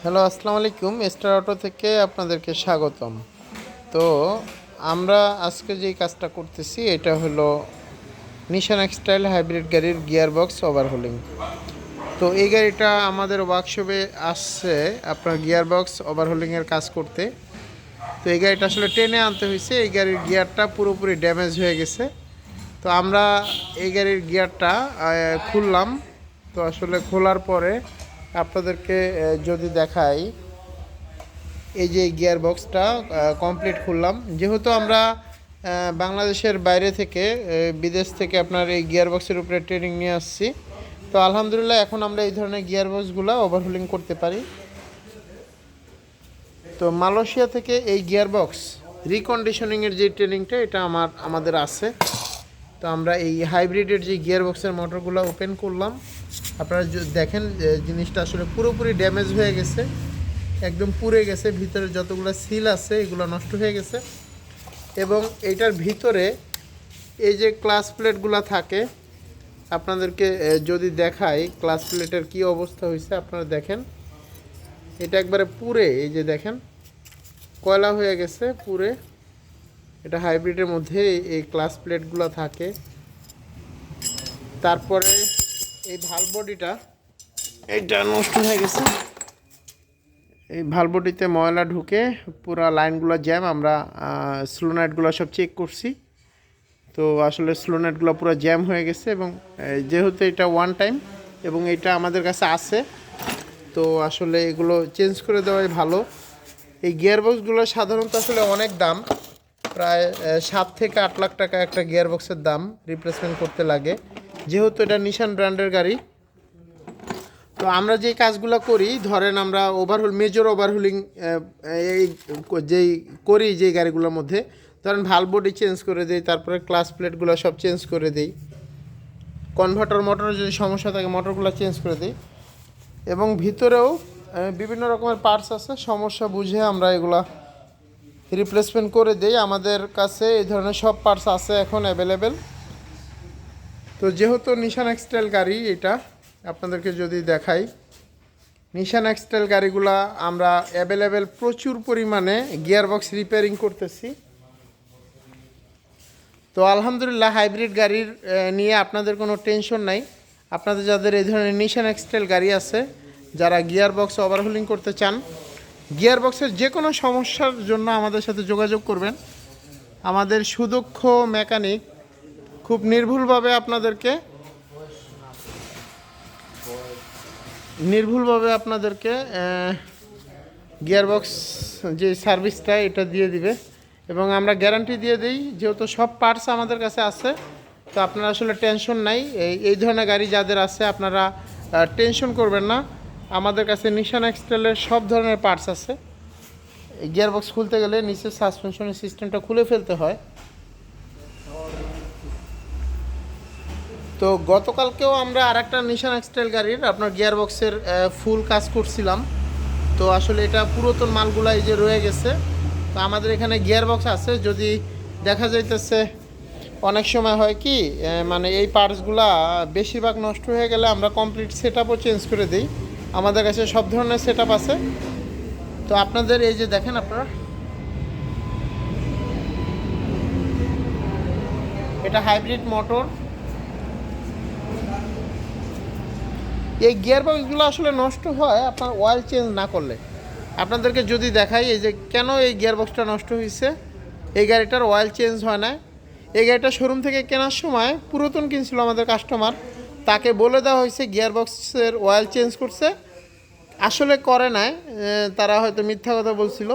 Hello, আসসালামু আলাইকুম। Star auto থেকে আপনাদেরকে স্বাগতম। তো আমরা আজকে যেই কাজটা করতেছি এটা হলো নিশান এক্সটাইল হাইব্রিড গাড়ির গিয়ার বক্স ওভারহোলিং। তো এই গাড়িটা আমাদের ওয়ার্কশপে আসছে আপনার গিয়ার বক্স ওভারহোলিংয়ের কাজ করতে। তো এই গাড়িটা আসলে টেনে আনতে হয়েছে, এই গাড়ির গিয়ারটা পুরোপুরি ড্যামেজ হয়ে গেছে। তো আমরা এই গাড়ির গিয়ারটা খুললাম। তো আসলে খোলার পরে আপনাদেরকে যদি দেখাই, এই যে গিয়ার বক্সটা কমপ্লিট খুললাম। যেহেতু আমরা বাংলাদেশের বাইরে থেকে বিদেশ থেকে আপনার এই গিয়ার বক্সের উপরে ট্রেনিং নিয়ে আসছি। তো আলহামদুলিল্লাহ এখন আমরা এই ধরনের গিয়ার বক্সগুলো ওভারহোলিং করতে পারি। তো মালয়েশিয়া থেকে এই গিয়ার বক্স রিকন্ডিশনিংয়ের যে ট্রেনিংটা এটা আমাদের আছে। তো আমরা এই হাইব্রিডের যে গিয়ার বক্সের মোটরগুলো ওপেন করলাম। আপনারা দেখেন জিনিসটা আসলে পুরোপুরি ড্যামেজ হয়ে গেছে, একদম পুড়ে গেছে। ভিতরে যতগুলো সিল আছে এগুলো নষ্ট হয়ে গেছে। এবং এইটার ভিতরে এই যে ক্লাচ প্লেটগুলো থাকে, আপনাদেরকে যদি দেখাই ক্লাচ প্লেটের কী অবস্থা হয়েছে আপনারা দেখেন। এটা একবারে পুড়ে, এই যে দেখেন কয়লা হয়ে গেছে পুড়ে। এটা হাইব্রিডের মধ্যে এই ক্লাচ প্লেটগুলো থাকে। তারপরে এই ভালভ বডিটা এটা নষ্ট হয়ে গেছে। এই ভালভ বডিতে ময়লা ঢুকে পুরো লাইনগুলো জ্যাম। আমরা স্লোনাইটগুলো সব চেক করছি। তো আসলে স্লোনাইটগুলো পুরো জ্যাম হয়ে গেছে। এবং যেহেতু এটা ওয়ান টাইম এবং এটা আমাদের কাছে আছে, তো আসলে এগুলো চেঞ্জ করে দেওয়াই ভালো। এই গিয়ারবক্সগুলো সাধারণত আসলে অনেক দাম, প্রায় 7 থেকে 8 লাখ টাকা একটা গিয়ারবক্সের দাম রিপ্লেসমেন্ট করতে লাগে, যেহেতু এটা নিশান ব্র্যান্ডের গাড়ি। তো আমরা যে কাজগুলো করি, ধরেন আমরা মেজর ওভারহোলিং এই যেই করি যেই গাড়িগুলোর মধ্যে, ধরেন ভালভ বডি চেঞ্জ করে দিই, তারপরে ক্লাচ প্লেটগুলো সব চেঞ্জ করে দিই, কনভার্টার মোটরের যদি সমস্যা থাকে মোটরগুলো চেঞ্জ করে দিই। এবং ভিতরেও বিভিন্ন রকমের পার্টস আছে, সমস্যা বুঝে আমরা এগুলা রিপ্লেসমেন্ট করে দিই। আমাদের কাছে এই ধরনের সব পার্টস আছে এখন অ্যাভেলেবেল। তো যেহেতু নিশান এক্সটাইল গাড়ি, এটা আপনাদেরকে যদি দেখাই, নিশান এক্সটাইল গাড়িগুলা আমরা অ্যাভেলেবেল প্রচুর পরিমাণে গিয়ারবক্স রিপেয়ারিং করতেছি। তো আলহামদুলিল্লাহ হাইব্রিড গাড়ির নিয়ে আপনাদের কোনো টেনশন নাই। আপনাদের যাদের এই ধরনের নিশান এক্সটাইল গাড়ি আছে, যারা গিয়ারবক্স ওভারহোলিং করতে চান, গিয়ারবক্সের যে কোনো সমস্যার জন্য আমাদের সাথে যোগাযোগ করবেন। আমাদের সুদক্ষ মেকানিক খুব নির্ভুলভাবে আপনাদেরকে গিয়ারবক্স যে সার্ভিসটা এটা দিয়ে দিবে। এবং আমরা গ্যারান্টি দিয়ে দিই, যেহেতু সব পার্টস আমাদের কাছে আছে। তো আপনারা আসলে টেনশন নাই। এই ধরনের গাড়ি যাদের আছে আপনারা টেনশন করবেন না। আমাদের কাছে নিশান এক্সটাইলের সব ধরনের পার্টস আছে। গিয়ারবক্স খুলতে গেলে নিচের সাসপেনশনের সিস্টেমটা খুলে ফেলতে হয়। তো গতকালকেও আমরা আরেকটা নিশান এক্সটাইল গাড়ির আপনার গিয়ারবক্সের ফুল কাজ করছিলাম। তো আসলে এটা পুরাতন মালগুলা এই যে রয়ে গেছে। তো আমাদের এখানে গিয়ারবক্স আছে, যদি দেখা যাইতেছে অনেক সময় হয় কি মানে এই পার্টসগুলা বেশিরভাগ নষ্ট হয়ে গেলে আমরা কমপ্লিট সেট আপও চেঞ্জ করে দিই। আমাদের কাছে সব ধরনের সেট আপ আছে। তো আপনাদের এই যে দেখেন, আপনারা এটা হাইব্রিড মোটর। এই গিয়ারবক্সগুলো আসলে নষ্ট হয় আপনার অয়েল চেঞ্জ না করলে। আপনাদেরকে যদি দেখাই, এই যে কেন এই গিয়ারবক্সটা নষ্ট হয়েছে, এই গাড়িটার অয়েল চেঞ্জ হয় না। এই গাড়িটা শোরুম থেকে কেনার সময় পুরাতন কিনছিল আমাদের কাস্টমার, তাকে বলে দেওয়া হয়েছে গিয়ারবক্সের অয়েল চেঞ্জ করছে, আসলে করে নাই। তারা হয়তো মিথ্যা কথা বলছিল,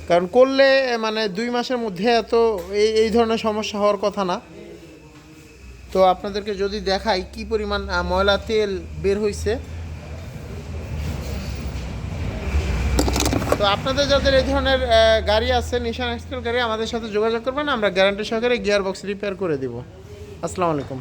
কারণ করলে মানে 2 মাসের মধ্যে এত এই ধরনের সমস্যা হওয়ার কথা না। তো আপনাদেরকে যদি দেখাই কি পরিমাণ ময়লা তেল বের হয়েছে। তো আপনাদের যাদের এই ধরনের গাড়ি আছে, নিশান এক্সটাইল গাড়ি, আমাদের সাথে যোগাযোগ করবেন। আমরা গ্যারান্টি সহকারে গিয়ারবক্স রিপেয়ার করে দিব। আসসালামু আলাইকুম।